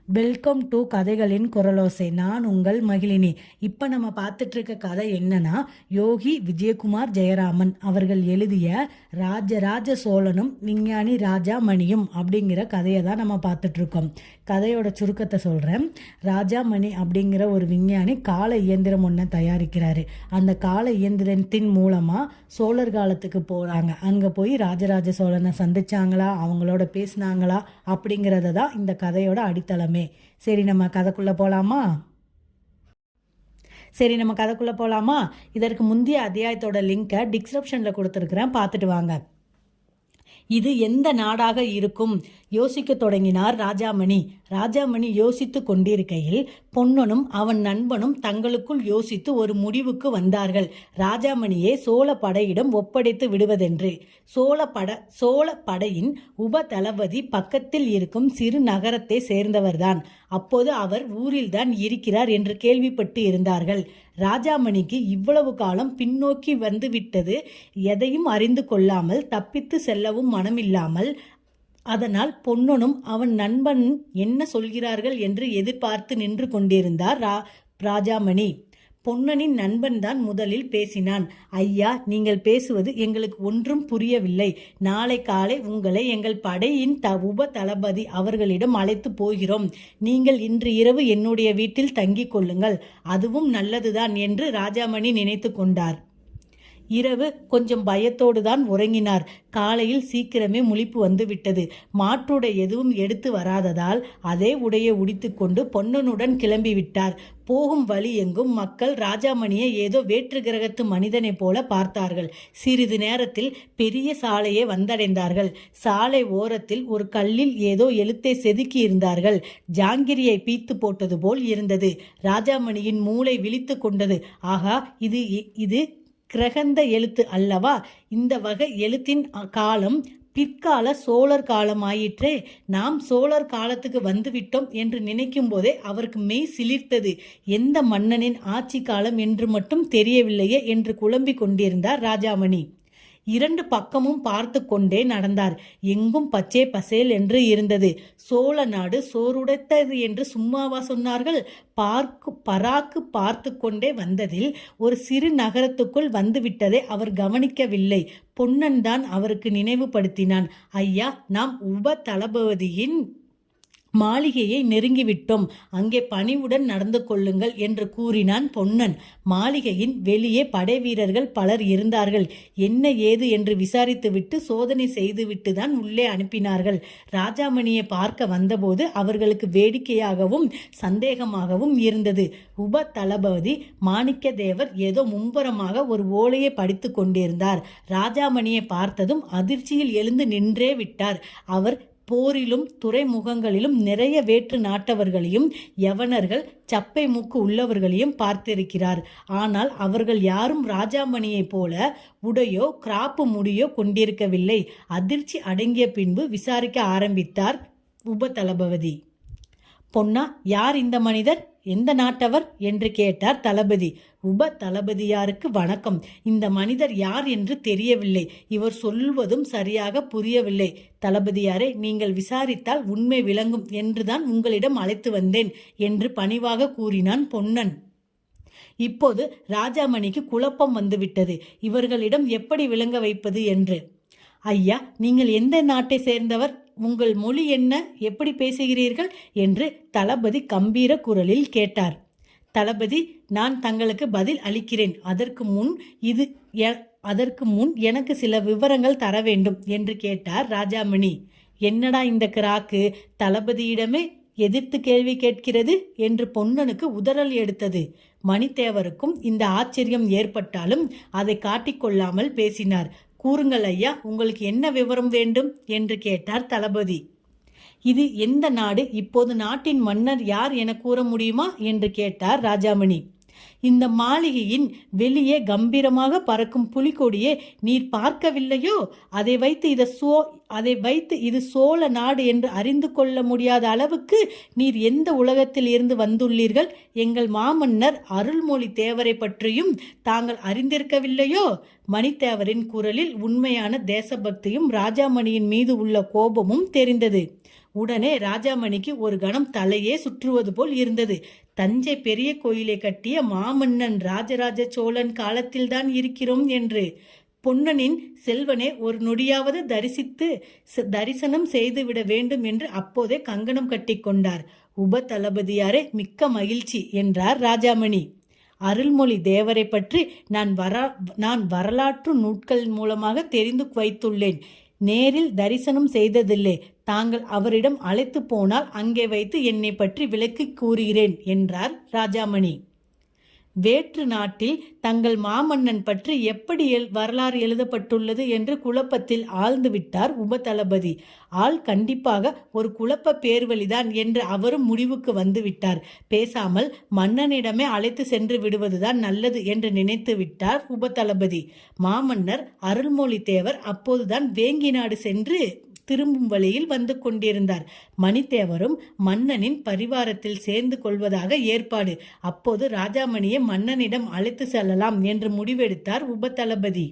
Welcome to கதைகளின் குரலோசை. நான் உங்கள் மகிழினி. இப்போ நம்ம பார்த்துட்டு இருக்க கதை என்னன்னா, யோகி விஜயகுமார் ஜெயராமன் அவர்கள் எழுதிய ராஜராஜ சோழனும் விஞ்ஞானி ராஜாமணியும் அப்படிங்கிற கதையை தான் நம்ம பார்த்துட்டு இருக்கோம். கதையோட சுருக்கத்தை சொல்கிறேன். ராஜாமணி அப்படிங்கிற ஒரு விஞ்ஞானி கால இயந்திரம் ஒன்றை தயாரிக்கிறாரு. அந்த கால இயந்திரத்தின் மூலமாக சோழர் காலத்துக்கு போகிறாங்க. அங்கே போய் ராஜராஜ சோழனை சந்திச்சாங்களா, அவங்களோட பேசினாங்களா அப்படிங்கிறத தான் இந்த கதையோட அடித்தளமே. சரி நம்ம கதைக்குள்ளே போகலாமா? இதற்கு முந்தைய அத்தியாயத்தோட லிங்கை டிஸ்கிரிப்ஷனில் கொடுத்துருக்குறேன், பார்த்துட்டு வாங்க. இது எந்த நாடாக இருக்கும் யோசிக்க தொடங்கினார் ராஜாமணி. ராஜாமணி யோசித்து கொண்டிருக்கையில் பொன்னனும் அவன் நண்பனும் தங்களுக்குள் யோசித்து ஒரு முடிவுக்கு வந்தார்கள். ராஜாமணியை சோழ படையிடம் ஒப்படைத்து விடுவதென்று. சோழ படையின் உப தளபதி பக்கத்தில் இருக்கும் சிறு நகரத்தை சேர்ந்தவர்தான். அப்போது அவர் ஊரில்தான் இருக்கிறார் என்று கேள்விப்பட்டு இருந்தார்கள். ராஜாமணிக்கு இவ்வளவு காலம் பின்னோக்கி வந்து விட்டது. எதையும் அறிந்து கொள்ளாமல் தப்பித்து செல்லவும் மனமில்லாமல், அதனால் பொன்னனும் அவன் நண்பன் என்ன சொல்கிறார்கள் என்று எதிர்பார்த்து நின்று கொண்டிருந்தார் ராஜாமணி. பொன்னனின் நண்பன் தான் முதலில் பேசினான். ஐயா, நீங்கள் பேசுவது எங்களுக்கு ஒன்றும் புரியவில்லை. நாளை காலை உங்களை எங்கள் படையின் உப தளபதி அவர்களிடம் அழைத்து போகிறோம். நீங்கள் இன்று இரவு என்னுடைய வீட்டில் தங்கிக் கொள்ளுங்கள். அதுவும் நல்லதுதான் என்று ராஜாமணி நினைத்து கொண்டார். இரவு கொஞ்சம் பயத்தோடு தான் உறங்கினார். காலையில் சீக்கிரமே முழிப்பு வந்துவிட்டது. மாற்றுடை எதுவும் எடுத்து வராததால் அதே உடையை உடித்துக்கொண்டு பொன்னனுடன் கிளம்பிவிட்டார். போகும் வழி எங்கும் மக்கள் ராஜாமணியை ஏதோ வேற்று கிரகத்து மனிதனைப் போல பார்த்தார்கள். சிறிது நேரத்தில் பெரிய சாலையை வந்தடைந்தார்கள். சாலை ஓரத்தில் ஒரு கல்லில் ஏதோ எழுத்தை செதுக்கி இருந்தார்கள். ஜாங்கிரியை பீத்து போட்டது போல் இருந்தது. ராஜாமணியின் மூளை விழித்து கொண்டது. ஆகா, இது கிரகந்த எழுத்து அல்லவா? இந்த வகை எழுத்தின் காலம் பிற்கால சோழர் காலம் ஆயிற்றே. நாம் சோழர் காலத்துக்கு வந்துவிட்டோம் என்று நினைக்கும் போதே அவருக்கு மெய் சிலிர்த்தது. எந்த மன்னனின் ஆட்சி காலம் என்று மட்டும் தெரியவில்லையே என்று குழம்பிக் கொண்டிருந்தார் ராஜாமணி. இரண்டு பக்கமும் பார்த்து கொண்டே நடந்தார். எங்கும் பச்சை பசேல் என்று இருந்தது. சோழ நாடு சோறுடைத்தது என்று சும்மாவா சொன்னார்கள்? பராக்கு பார்த்து கொண்டே வந்ததில் ஒரு சிறு நகரத்துக்குள் வந்துவிட்டதை அவர் கவனிக்கவில்லை. பொன்னன் தான் அவருக்கு நினைவுபடுத்தினான். ஐயா, நாம் உப தளபதியின் மாளிகையை நெருங்கிவிட்டோம். அங்கே பணிவுடன் நடந்து கொள்ளுங்கள் என்று கூறினான் பொன்னன். மாளிகையின் வெளியே படை வீரர்கள் பலர் இருந்தார்கள். என்ன ஏது என்று விசாரித்துவிட்டு சோதனை செய்துவிட்டு தான் உள்ளே அனுப்பினார்கள். ராஜாமணியை பார்க்க வந்தபோது அவர்களுக்கு வேடிக்கையாகவும் சந்தேகமாகவும் இருந்தது. உப தளபதி மாணிக்கதேவர் ஏதோ மும்புறமாக ஒரு ஓலையை படித்து கொண்டிருந்தார். ராஜாமணியை பார்த்ததும் அதிர்ச்சியில் எழுந்து நின்றே விட்டார். அவர் போரிலும் துறைமுகங்களிலும் நிறைய வேற்று நாட்டவர்களையும் யவனர்கள் சப்பை மூக்கு உள்ளவர்களையும் பார்த்திருக்கிறார். ஆனால் அவர்கள் யாரும் ராஜாமணியைப் போல உடையோ கிராப்பு முடியோ கொண்டிருக்கவில்லை. அதிர்ச்சி அடங்கிய பின்பு விசாரிக்க ஆரம்பித்தார் உப தளபதி. பொன்னா, யார் இந்த மனிதர்? எந்த நாட்டவர் என்று கேட்டார் தளபதி. உப தளபதியாருக்கு வணக்கம். இந்த மனிதர் யார் என்று தெரியவில்லை. இவர் சொல்வதும் சரியாக புரியவில்லை. தளபதியாரே, நீங்கள் விசாரித்தால் உண்மை விளங்கும் என்றுதான் உங்களிடம் அழைத்து வந்தேன் என்று பணிவாக கூறினான் பொன்னன். இப்போது ராஜாமணிக்கு குழப்பம் வந்துவிட்டது. இவர்களிடம் எப்படி விளங்க வைப்பது என்று. ஐயா, நீங்கள் எந்த நாட்டை சேர்ந்தவர்? உங்கள் மொழி என்ன? எப்படி பேசுகிறீர்கள் என்று தளபதி கம்பீர குரலில் கேட்டார். தளபதி, நான் தங்களுக்கு பதில் அளிக்கிறேன். அதற்கு முன் எனக்கு சில விவரங்கள் தர வேண்டும் என்று கேட்டார் ராஜாமணி. என்னடா இந்த கிராக்கு தளபதியிடமே எதிர்த்து கேள்வி கேட்கிறது என்று பொன்னனுக்கு உதறல் எடுத்தது. மணித்தேவருக்கும் இந்த ஆச்சரியம் ஏற்பட்டாலும் அதை காட்டிக்கொள்ளாமல் பேசினார். கூறுங்கள் ஐயா, உங்களுக்கு என்ன விவரம் வேண்டும் என்று கேட்டார் தளபதி. இது எந்த நாடு? இப்போது நாட்டின் மன்னர் யார் என கூற முடியுமா என்று கேட்டார் ராஜாமணி. இந்த மாளிகையின் வெளியே கம்பீரமாக பறக்கும் புலிகொடியே நீர் பார்க்கவில்லையோ? அதை வைத்து இது சோழ நாடு என்று அறிந்து கொள்ள முடியாத அளவுக்கு நீர் எந்த உலகத்தில் இருந்து வந்துள்ளீர்கள்? எங்கள் மாமன்னர் அருள்மொழி தேவரை பற்றியும் தாங்கள் அறிந்திருக்கவில்லையோ? மணித்தேவரின் குரலில் உண்மையான தேசபக்தியும் ராஜாமணியின் மீது உள்ள கோபமும் தெரிந்தது. உடனே ராஜாமணிக்கு ஒரு கணம் தலையே சுற்றுவது போல் இருந்தது. தஞ்சை பெரிய கோயிலை கட்டிய மாமன்னன் ராஜராஜ சோழன் காலத்தில்தான் இருக்கிறோம் என்று. பொன்னனின் செல்வனை ஒரு நொடியாவது தரிசனம் செய்துவிட வேண்டும் என்று அப்போதே கங்கணம் கட்டிக்கொண்டார். உப தளபதியாரே, மிக்க மகிழ்ச்சி என்றார் ராஜாமணி. அருள்மொழி தேவரை பற்றி நான் வரலாற்று நூட்கள் மூலமாக தெரிந்து வைத்துள்ளேன். நேரில் தரிசனம் செய்ததில்லை. தாங்கள் அவரிடம் அழைத்து போனால் அங்கே வைத்து என்னை பற்றி விளக்கி கூறுகிறேன் என்றார் ராஜாமணி. வேற்று நாட்டில் தங்கள் மாமன்னன் பற்றி எப்படி வரலாறு எழுதப்பட்டுள்ளது என்று குழப்பத்தில் ஆழ்ந்து விட்டார் உப தளபதி. ஆள் கண்டிப்பாக ஒரு குழப்ப பேர்வழிதான் என்று அவரும் முடிவுக்கு வந்து விட்டார். பேசாமல் மன்னனிடமே அழைத்து சென்று விடுவதுதான் நல்லது என்று நினைத்து விட்டார் உப தளபதி. மாமன்னர் அருள்மொழி தேவர் அப்போதுதான் வேங்கி நாடு சென்று திரும்பும் வழியில் வந்து கொண்டிருந்தார். மணித்தேவரும் மன்னனின் பரிவாரத்தில் சேர்ந்து கொள்வதாக ஏற்பாடு. அப்போது ராஜாமணியை மன்னனிடம் அழைத்து செல்லலாம் என்று முடிவெடுத்தார் உப தளபதி.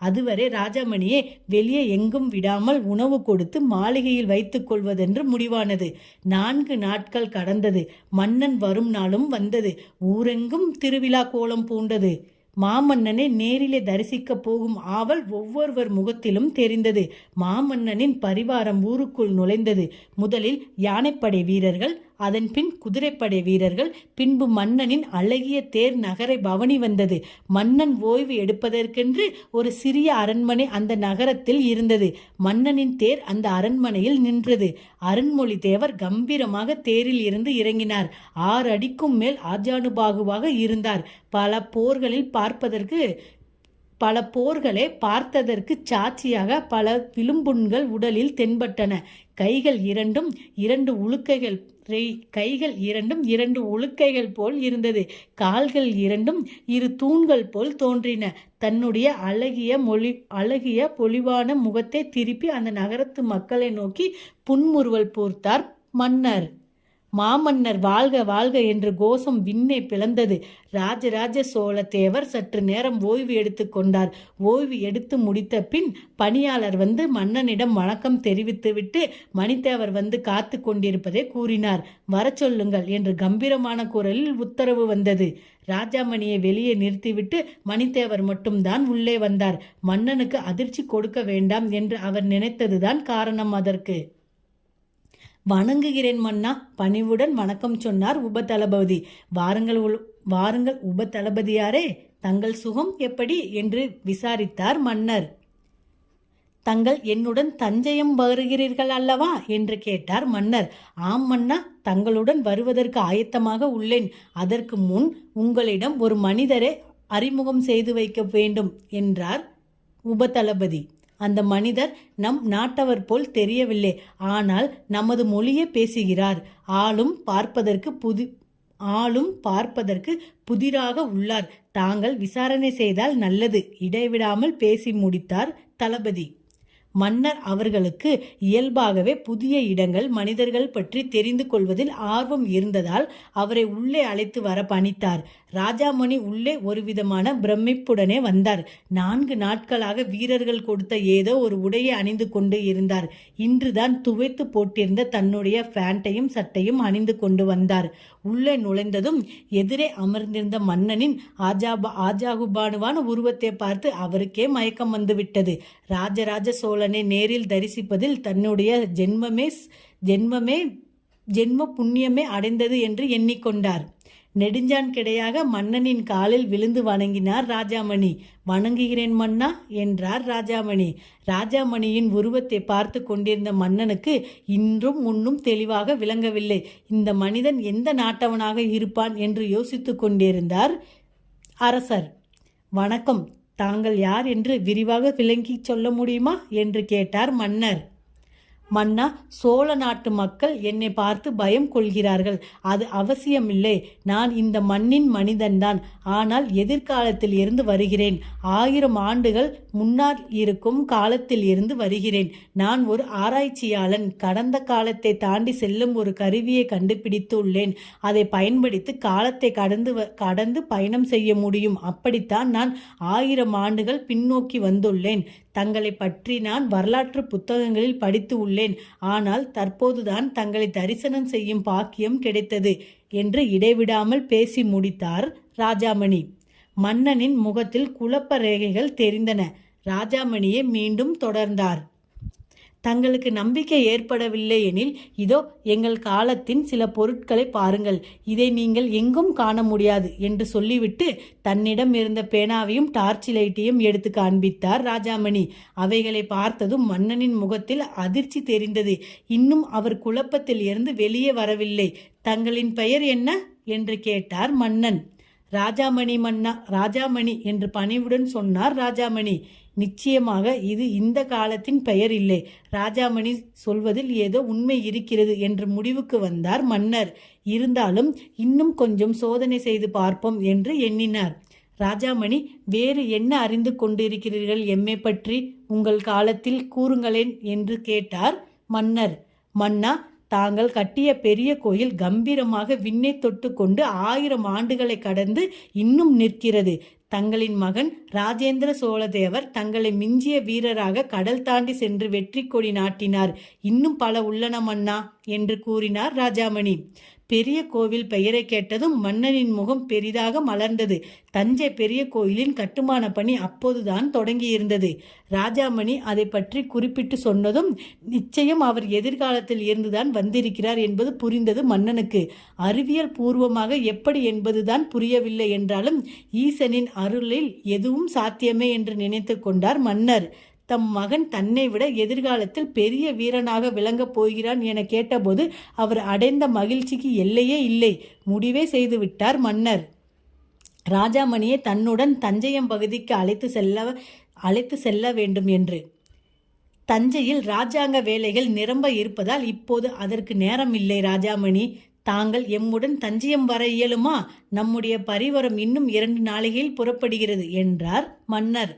அதுவரை ராஜாமணியை வெளியே எங்கும் விடாமல் உணவு கொடுத்து மாளிகையில் வைத்துக் கொள்வதென்று முடிவானது. 4 நாட்கள் கடந்தது. மன்னன் வரும் நாளும் வந்தது. ஊரெங்கும் திருவிழா கோலம் பூண்டது. மாமன்னனை நேரிலே தரிசிக்க போகும் ஆவல் ஒவ்வொருவர் முகத்திலும் தெரிந்தது. மாமன்னனின் பரிவாரம் ஊருக்குள் நுழைந்தது. முதலில் யானைப்படை வீரர்கள், அதன் பின் குதிரைப்படை வீரர்கள், பின்பு மன்னனின் அழகிய தேர் நகரை பவனி வந்தது. மன்னன் ஓய்வு எடுப்பதற்கென்று ஒரு சிறிய அரண்மனை அந்த நகரத்தில் இருந்தது. மன்னனின் தேர் அந்த அரண்மனையில் நின்றது. அருண்மொழி தேவர் கம்பீரமாக தேரில் இருந்து இறங்கினார். 6 அடிக்கும் மேல் ஆஜானுபாகுவாக இருந்தார். பல போர்களை பார்த்ததற்கு சாட்சியாக பல விழும்புண்கள் உடலில் தென்பட்டன. கைகள் இரண்டும் இரண்டு உளுக்கைகள் போல் இருந்தது. கால்கள் இரண்டும் 2 தூண்கள் போல் தோன்றின. தன்னுடைய அழகிய பொலிவான முகத்தை திருப்பி அந்த நகரத்து மக்களை நோக்கி புன்முறுவல் பூர்த்தார் மன்னர். மாமன்னர் வாழ்க வாழ்க என்று கோஷம் விண்ணை பிளந்தது. ராஜராஜ சோழ தேவர் சற்று நேரம் ஓய்வு எடுத்து கொண்டார். ஓய்வு எடுத்து முடித்த பின் பணியாளர் வந்து மன்னனிடம் வணக்கம் தெரிவித்துவிட்டு மணித்தேவர் வந்து காத்து கொண்டிருப்பதை கூறினார். வர சொல்லுங்கள் என்று கம்பீரமான குரலில் உத்தரவு வந்தது. ராஜாமணியை வெளியே நிறுத்திவிட்டு மணித்தேவர் மட்டும்தான் உள்ளே வந்தார். மன்னனுக்கு அதிர்ச்சி கொடுக்க வேண்டாம் என்று அவர் நினைத்ததுதான் காரணம் அதற்கு. வணங்குகிறேன் மன்னா, பணிவுடன் வணக்கம் சொன்னார் உப தளபதி. வாருங்கள் உப தளபதியாரே, தங்கள் சுகம் எப்படி என்று விசாரித்தார் மன்னர். தங்கள் என்னுடன் தஞ்சையம் வருகிறீர்கள் அல்லவா என்று கேட்டார் மன்னர். ஆம் மன்னா, தங்களுடன் வருவதற்கு ஆயத்தமாக உள்ளேன். அதற்கு முன் உங்களிடம் ஒரு மனிதரை அறிமுகம் செய்து வைக்க வேண்டும் என்றார் உப தளபதி. அந்த மனிதர் நம் நாட்டவர் போல் தெரியவில்லை. ஆனால் நமது மொழியே பேசுகிறார். ஆளும் பார்ப்பதற்கு புதிராக உள்ளார். தாங்கள் விசாரணை செய்தால் நல்லது. இடைவிடாமல் பேசி முடித்தார் தளபதி. மன்னர் அவர்களுக்கு இயல்பாகவே புதிய இடங்கள், மனிதர்கள் பற்றி தெரிந்து கொள்வதில் ஆர்வம் இருந்ததால் அவரை உள்ளே அழைத்து வர பணித்தார். ராஜாமணி உள்ளே ஒரு விதமான பிரமிப்புடனே வந்தார். 4 நாட்களாக வீரர்கள் கொடுத்த ஏதோ ஒரு உடையை அணிந்து கொண்டு இருந்தார். இன்றுதான் துவைத்து போட்டிருந்த தன்னுடைய பேண்ட்டையும் சட்டையும் அணிந்து கொண்டு வந்தார். உள்ளே நுழைந்ததும் எதிரே அமர்ந்திருந்த மன்னனின் ஆஜாகுபானுவான உருவத்தை பார்த்து அவருக்கே மயக்கம் வந்துவிட்டது. ராஜராஜ சோழனை நேரில் தரிசிப்பதில் தன்னுடைய ஜென்ம புண்ணியமே அடைந்தது என்று எண்ணிக்கொண்டார். நெடுஞ்சான் கிடையாக மன்னனின் காலில் விழுந்து வணங்கினார் ராஜாமணி. வணங்குகிறேன் மன்னா என்றார் ராஜாமணி. ராஜாமணியின் உருவத்தை பார்த்து கொண்டிருந்த மன்னனுக்கு இன்றும் முன்னும் தெளிவாக விளங்கவில்லை. இந்த மனிதன் எந்த நாட்டவனாக இருப்பான் என்று யோசித்து கொண்டிருந்தார் அரசர். வணக்கம், தாங்கள் யார் என்று விரிவாக விளங்கி சொல்ல முடியுமா என்று கேட்டார் மன்னர். மன்னா, சோழ நாட்டு மக்கள் என்னை பார்த்து பயம் கொள்கிறார்கள். அது அவசியமில்லை. நான் இந்த மண்ணின் மனிதன்தான். ஆனால் எதிர்காலத்தில் இருந்து வருகிறேன். 1000 ஆண்டுகள் முன்னால் இருக்கும் காலத்தில் இருந்து வருகிறேன். நான் ஒரு ஆராய்ச்சியாளன். கடந்த காலத்தை தாண்டி செல்லும் ஒரு கருவியை கண்டுபிடித்து உள்ளேன். அதை பயன்படுத்தி காலத்தை கடந்து பயணம் செய்ய முடியும். அப்படித்தான் நான் 1000 ஆண்டுகள் பின்னோக்கி வந்துள்ளேன். தங்களை பற்றி நான் வரலாற்று புத்தகங்களில் படித்து உள்ளேன். ஆனால் தற்போதுதான் தங்களை தரிசனம் செய்யும் பாக்கியம் கிடைத்தது என்று இடைவிடாமல் பேசி முடித்தார் ராஜாமணி. மன்னனின் முகத்தில் குழப்ப ரேகைகள் தெரிந்தன. ராஜாமணியை மீண்டும் தொடர்ந்தார். தங்களுக்கு நம்பிக்கை ஏற்படவில்லை எனில் இதோ எங்கள் காலத்தின் சில பொருட்களை பாருங்கள். இதை நீங்கள் எங்கும் காண முடியாது என்று சொல்லிவிட்டு தன்னிடம் இருந்த பேனாவையும் டார்ச் லைட்டையும் எடுத்து காண்பித்தார் ராஜாமணி. அவைகளை பார்த்ததும் மன்னனின் முகத்தில் அதிர்ச்சி தெரிந்தது. இன்னும் அவர் குழப்பத்தில் இருந்து வெளியே வரவில்லை. தங்களின் பெயர் என்ன என்று கேட்டார் மன்னன். ராஜாமணி மன்னா, ராஜாமணி என்று பணிவுடன் சொன்னார் ராஜாமணி. நிச்சயமாக இது இந்த காலத்தின் பெயர் இல்லை. ராஜாமணி சொல்வதில் ஏதோ உண்மை இருக்கிறது என்று முடிவுக்கு வந்தார் மன்னர். இருந்தாலும் இன்னும் கொஞ்சம் சோதனை செய்து பார்ப்போம் என்று எண்ணினார். ராஜாமணி, வேறு என்ன அறிந்து கொண்டிருக்கிறீர்கள் எம்மை பற்றி? உங்கள் காலத்தில் கூறுங்களேன் என்று கேட்டார் மன்னர். மன்னா, தாங்கள் கட்டிய பெரிய கோயில் கம்பீரமாக விண்ணை தொட்டு கொண்டு 1000 ஆண்டுகளை கடந்து இன்னும் நிற்கிறது. தங்களின் மகன் ராஜேந்திர சோழதேவர் தங்களை மிஞ்சிய வீரராக கடல் தாண்டி சென்று வெற்றி கொடி நாட்டினார். இன்னும் பல உள்ளன மன்னா என்று கூறினார் ராஜாமணி. பெரிய கோவில் பெயரை கேட்டதும் மன்னனின் முகம் பெரிதாக மலர்ந்தது. தஞ்சை பெரிய கோயிலின் கட்டுமான பணி அப்போதுதான் தொடங்கியிருந்தது. ராஜாமணி அதை பற்றி குறிப்பிட்டு சொன்னதும் நிச்சயம் அவர் எதிர்காலத்தில் இருந்துதான் வந்திருக்கிறார் என்பது புரிந்தது மன்னனுக்கு. அறிவியல் பூர்வமாக எப்படி என்பதுதான் புரியவில்லை என்றாலும் ஈசனின் அருளில் எதுவும் சாத்தியமே என்று நினைத்து கொண்டார் மன்னர். தம் மகன் தன்னை விட எதிர்காலத்தில் பெரிய வீரனாக விளங்கப் போகிறான் என கேட்டபோது அவர் அடைந்த மகிழ்ச்சிக்கு எல்லையே இல்லை. முடிவே செய்துவிட்டார் மன்னர். ராஜாமணியை தன்னுடன் தஞ்சையம் பகுதிக்கு அழைத்து செல்ல வேண்டும் என்று. தஞ்சையில் ராஜாங்க வேலைகள் நிரம்ப இருப்பதால் இப்போது அதற்கு நேரம் இல்லை. ராஜாமணி, தாங்கள் எம்முடன் தஞ்சையம் வர இயலுமா? நம்முடைய பரிவரம் இன்னும் 2 நாளிகையில் புறப்படுகிறது என்றார் மன்னர்.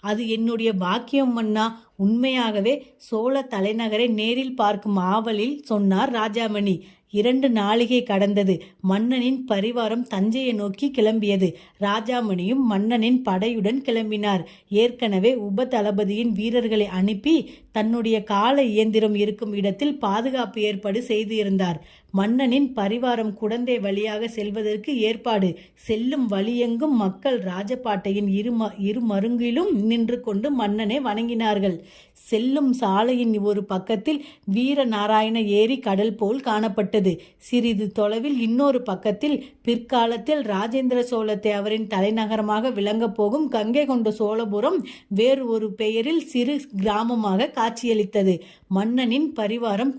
அது என்னுடைய பாக்கியம் மன்னா. உண்மையாகவே சோழ தலைநகரை நேரில் பார்க்கும் ஆவலில் சொன்னார் ராஜாமணி. 2 நாளிகை கடந்தது. மன்னனின் பரிவாரம் தஞ்சையை நோக்கி கிளம்பியது. ராஜாமணியும் மன்னனின் படையுடன் கிளம்பினார். ஏற்கனவே உப தளபதியின் வீரர்களை அனுப்பி தன்னுடைய கால இயந்திரம் இருக்கும் இடத்தில் பாதுகாப்பு ஏற்பாடு செய்து இருந்தார். மன்னனின் பரிவாரம் குடந்தை வழியாக செல்வதற்கு ஏற்பாடு. செல்லும் வழியெங்கும் மக்கள் ராஜபாட்டையின் இரு மருங்கிலும் நின்று கொண்டு மன்னனை வணங்கினார்கள். செல்லும் சாலையின் ஒரு பக்கத்தில் வீரநாராயண ஏரி கடல் போல் காணப்பட்டது. சிறிது தொலைவில் இன்னொரு பக்கத்தில் பிற்காலத்தில் ராஜேந்திர சோழ தேவரின் தலைநகரமாக விளங்கப் போகும் கங்கை கொண்ட சோழபுரம் வேறு ஒரு பெயரில் சிறு கிராமமாக காட்சியளித்தது. மன்னனின் பரிவாரம்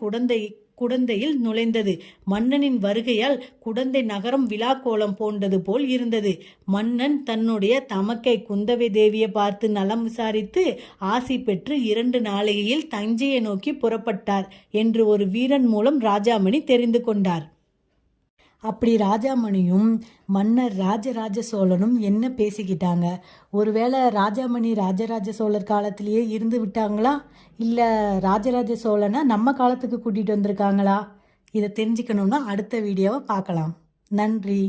குடந்தையில் நுழைந்தது. மன்னனின் வருகையால் குடந்தை நகரம் விழாக்கோலம் போன்றது போல் இருந்தது. மன்னன் தன்னுடைய தமக்கை குந்தவை தேவியை பார்த்து நலம் விசாரித்து ஆசி பெற்று 2 நாளிகையில் தஞ்சையை நோக்கி புறப்பட்டார் என்று ஒரு வீரன் மூலம் ராஜாமணி தெரிந்து கொண்டார். அப்படி ராஜாமணியும் மன்னர் ராஜராஜ சோழனும் என்ன பேசிக்கிட்டாங்க? ஒருவேளை ராஜாமணி ராஜராஜ சோழர் காலத்திலேயே இருந்து விட்டாங்களா? இல்லை ராஜராஜ சோழனை நம்ம காலத்துக்கு கூட்டிகிட்டு வந்திருக்காங்களா? இதை தெரிஞ்சுக்கணுன்னா அடுத்த வீடியோவை பார்க்கலாம். நன்றி.